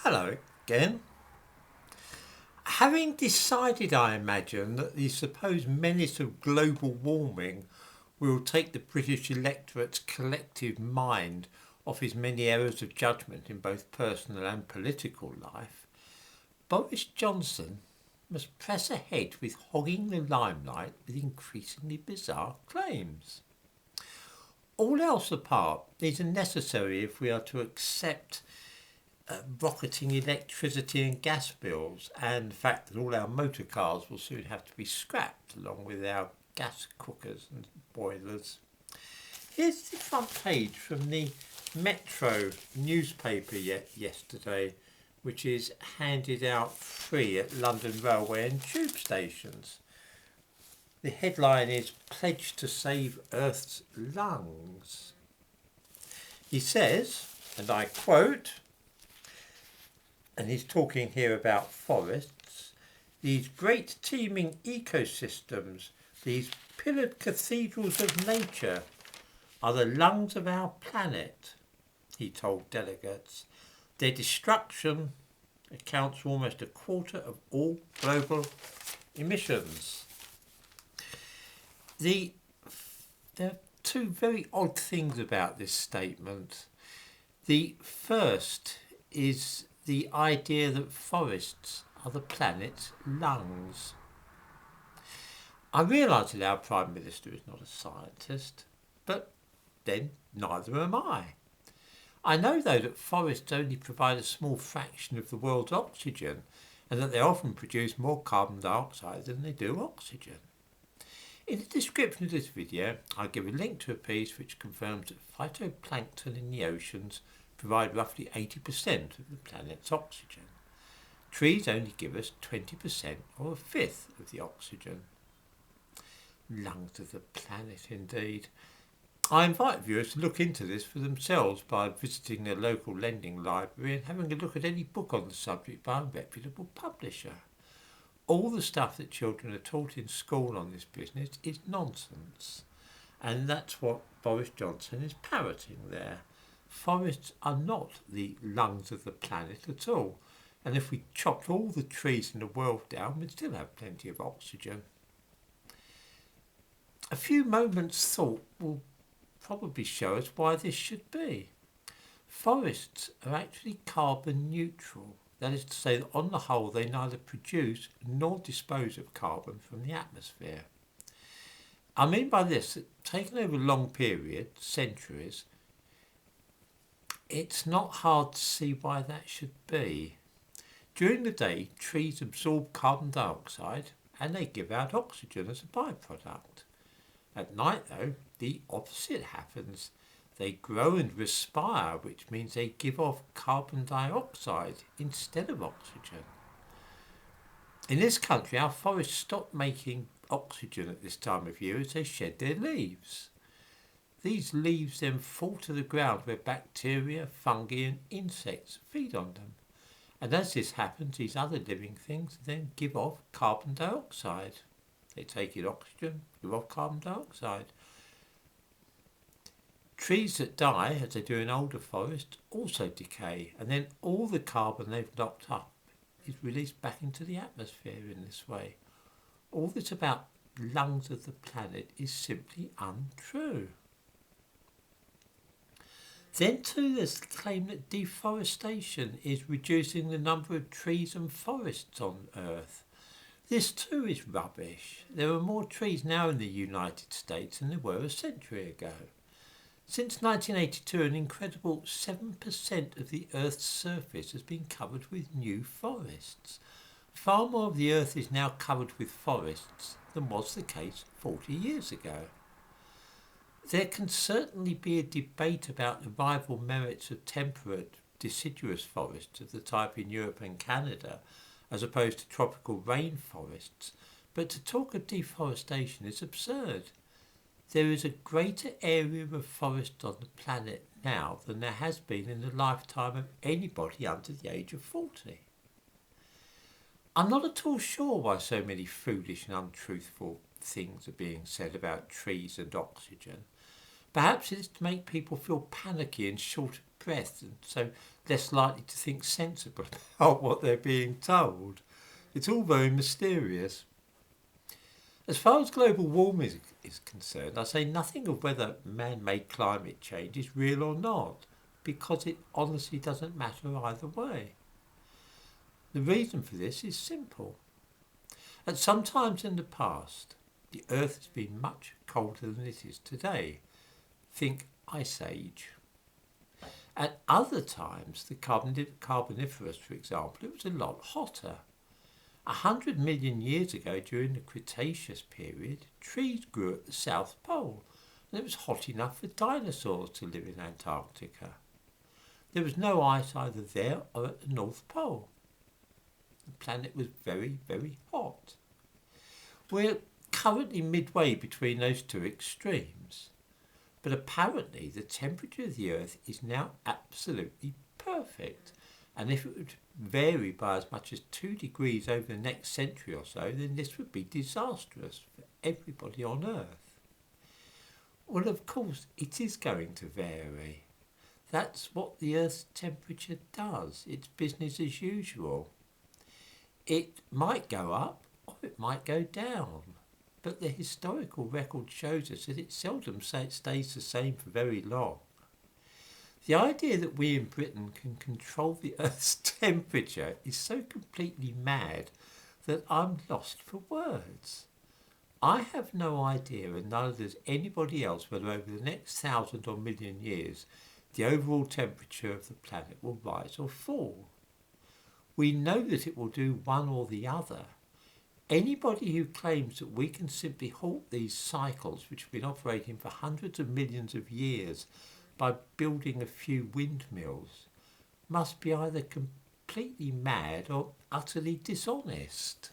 Hello again. Having decided, I imagine, that the supposed menace of global warming will take the British electorate's collective mind off his many errors of judgment in both personal and political life, Boris Johnson must press ahead with hogging the limelight with increasingly bizarre claims. All else apart, these are necessary if we are to accept rocketing electricity and gas bills, and the fact that all our motor cars will soon have to be scrapped along with our gas cookers and boilers. Here's the front page from the Metro newspaper yesterday, which is handed out free at London railway and tube stations. The headline is "Pledge to Save Earth's Lungs." He says, and I quote, and he's talking here about forests, "These great teeming ecosystems, these pillared cathedrals of nature, are the lungs of our planet," he told delegates. "Their destruction accounts for almost a quarter of all global emissions." There are two very odd things about this statement. The first is the idea that forests are the planet's lungs. I realise that our Prime Minister is not a scientist, but then neither am I. I know, though, that forests only provide a small fraction of the world's oxygen, and that they often produce more carbon dioxide than they do oxygen. In the description of this video, I give a link to a piece which confirms that phytoplankton in the oceans provide roughly 80% of the planet's oxygen. Trees only give us 20% or a fifth of the oxygen. Lungs of the planet, indeed. I invite viewers to look into this for themselves by visiting their local lending library and having a look at any book on the subject by a reputable publisher. All the stuff that children are taught in school on this business is nonsense, and that's what Boris Johnson is parroting there. Forests are not the lungs of the planet at all, and if we chopped all the trees in the world down, we'd still have plenty of oxygen. A few moments' thought will probably show us why this should be. Forests are actually carbon neutral. That is to say that on the whole they neither produce nor dispose of carbon from the atmosphere. I mean by this that taken over a long period, centuries, it's not hard to see why that should be. During the day, trees absorb carbon dioxide and they give out oxygen as a byproduct. At night, though, the opposite happens. They grow and respire, which means they give off carbon dioxide instead of oxygen. In this country, our forests stop making oxygen at this time of year as they shed their leaves. These leaves then fall to the ground where bacteria, fungi and insects feed on them. And as this happens, these other living things then give off carbon dioxide. They take in oxygen, give off carbon dioxide. Trees that die, as they do in older forests, also decay, and then all the carbon they've locked up is released back into the atmosphere in this way. All this about lungs of the planet is simply untrue. Then too there's the claim that deforestation is reducing the number of trees and forests on Earth. This too is rubbish. There are more trees now in the United States than there were a century ago. Since 1982, an incredible 7% of the Earth's surface has been covered with new forests. Far more of the Earth is now covered with forests than was the case 40 years ago. There can certainly be a debate about the rival merits of temperate, deciduous forests of the type in Europe and Canada, as opposed to tropical rainforests, but to talk of deforestation is absurd. There is a greater area of forest on the planet now than there has been in the lifetime of anybody under the age of 40. I'm not at all sure why so many foolish and untruthful things are being said about trees and oxygen, Perhaps it's to make people feel panicky and short of breath, and so less likely to think sensibly about what they're being told. It's all very mysterious. As far as global warming is concerned, I say nothing of whether man-made climate change is real or not, because it honestly doesn't matter either way. The reason for this is simple. At some times in the past, the Earth has been much colder than it is today. Think Ice Age. At other times, the Carboniferous, for example, it was a lot hotter. 100 million years ago, during the Cretaceous period, trees grew at the South Pole, and it was hot enough for dinosaurs to live in Antarctica. There was no ice either there or at the North Pole. The planet was very, very hot. We're currently midway between those two extremes, but apparently the temperature of the Earth is now absolutely perfect, and if it would vary by as much as 2 degrees over the next century or so, then this would be disastrous for everybody on Earth. Well, of course, it is going to vary. That's what the Earth's temperature does. It's business as usual. It might go up or it might go down, but the historical record shows us that it seldom stays the same for very long. The idea that we in Britain can control the Earth's temperature is so completely mad that I'm lost for words. I have no idea, and neither does anybody else, whether over the next 1,000 or million years the overall temperature of the planet will rise or fall. We know that it will do one or the other. Anybody who claims that we can simply halt these cycles, which have been operating for hundreds of millions of years, by building a few windmills, must be either completely mad or utterly dishonest.